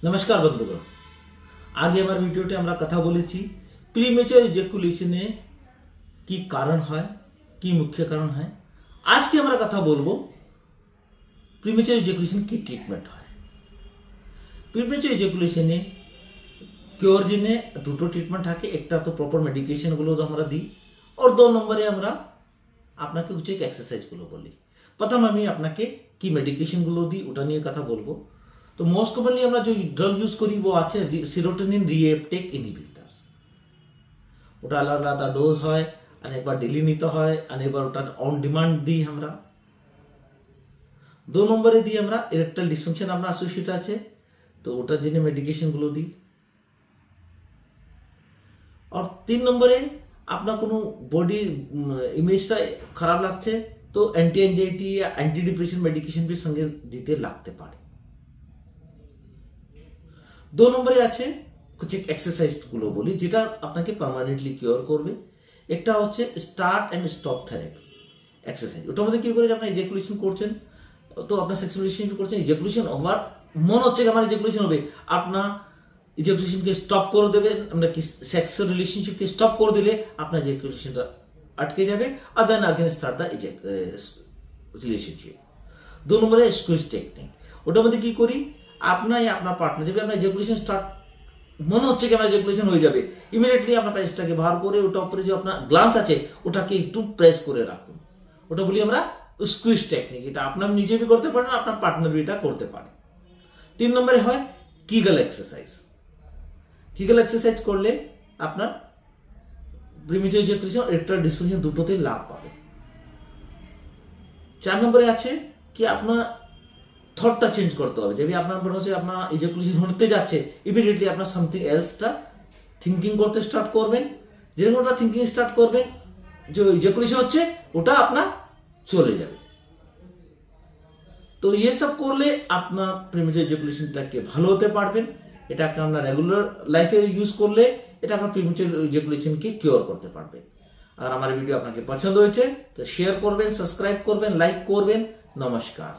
नमस्कार बंधुगण, आगे हमारे भिडियोटे আমরা কথা বলেছি প্রিমেচার ইজাকুলেশনে কি কারণ হয়, কি মুখ্য কারণ হয়। আজকে আমরা কথা বলবো প্রিমেচার ইজাকুলেশন কি ট্রিটমেন্ট হয়। প্রিমেচার ইজাকুলেশনে কিওর জন্য দুটো ট্রিটমেন্ট থাকে, একটা তো প্রপার মেডিকেশন গুলো আমরা দিই, और 2 নম্বরে আমরা আপনাকে কিছু এক্সারসাইজ গুলো বলি। প্রথম আমি আপনাকে কি মেডিকেশন গুলো দিই ওটা নিয়ে কথা বলবো। तो मोस्ट कॉमनली আমরা जो ड्रग यूज करी वो আছে সেরোটোনিন রিএপটেক ইনহিবিটরস। ওটা আলাদা আলাদা ডোজ হয়, অনেকবার ডেইলি নিতে হয়, অনেকবার ওটা অন ডিমান্ড দিই আমরা। 2 নম্বরে দিই আমরা ইরেকটাইল ডিসফাংশন আমরা অ্যাসোসিয়েট আছে, তো ওটার জন্য মেডিকেশন গুলো দিই। और 3 নম্বরে আপনার কোনো বডি ইমেজটা খারাপ লাগছে তো অ্যান্টি এনজাইটি या অ্যান্টি ডিপ্রেশন মেডিকেশন भी সঙ্গে দিতে লাগতে পারে। 2 নম্বরে আছে কিছু এক্সারসাইজ গুলো বলি যেটা আপনাকে পার্মানেন্টলি কিওর করবে। একটা হচ্ছে start and stop therapy exercise. ওটার মধ্যে কি করে যে আপনি ইজাকুলেশন করছেন, তো আপনার সেক্সুয়াল রিলেশনশিপ করছেন, ইজাকুলেশন হওয়ার মন হচ্ছে যে আমার ইজাকুলেশন হবে, আপনার ইজাকুলেশনকে স্টপ করে দেবেন, আমরা কি সেক্সুয়াল রিলেশনশিপকে স্টপ করে দিলে আপনার ইজাকুলেশনটা আটকে যাবে, আর দেন अगेन স্টার্ট দা রিলেশনশিপ। 2 নম্বরে স্কুইজ টেকনিক। ওটার মধ্যে কি করি, আপনার পার্টনার যদি আপনার ইজাকুলেশন স্টার্ট মনে হচ্ছে কি আমার ইজাকুলেশন হয়ে যাবে, ইমিডিয়েটলি আপনার প্রেসটাকে বার করে ওটা উপরে যে আপনার গ্ল্যান্স আছে ওটাকে একটু প্রেস করে রাখুন। ওটা বলি আমরা স্কুইজ টেকনিক। এটা আপনার নিজে भी করতে পারেন, আপনার পার্টনার भी এটা করতে পারে। 3 নম্বরে হয় কিগল এক্সারসাইজ। কিগল এক্সারসাইজ করলে আপনার প্রিমেচার ইজাকুলেশন আর ইরেকটাইল ডিসফাংশন দুটোতেই লাভ পাবে। 4 নম্বরে আছে কি আপনার থটটা চেঞ্জ করতে হবে। যদি আপনার মনে হচ্ছে আপনার ইজাকুলেশন হতে যাচ্ছে, ইমিডিয়েটলি আপনার সামথিং এলসটা থিঙ্কিং করতে স্টার্ট করবেন। যেরকম ওটা থিঙ্কিং স্টার্ট করবেন যে ইজাকুলেশন হচ্ছে ওটা আপনার চলে যাবে। তো ये सब করলে আপনার প্রিমেচার ইজাকুলেশনটাকে ভালো হতে পারবেন। এটাকে আমরা রেগুলার লাইফে ইউজ করলে এটা আপনার প্রিমেচার ইজাকুলেশনকে কিওর করতে পারবেন। আর আমার ভিডিও আপনাকে পছন্দ হয়েছে তো শেয়ার করবেন, সাবস্ক্রাইব করবেন, লাইক করবেন। নমস্কার।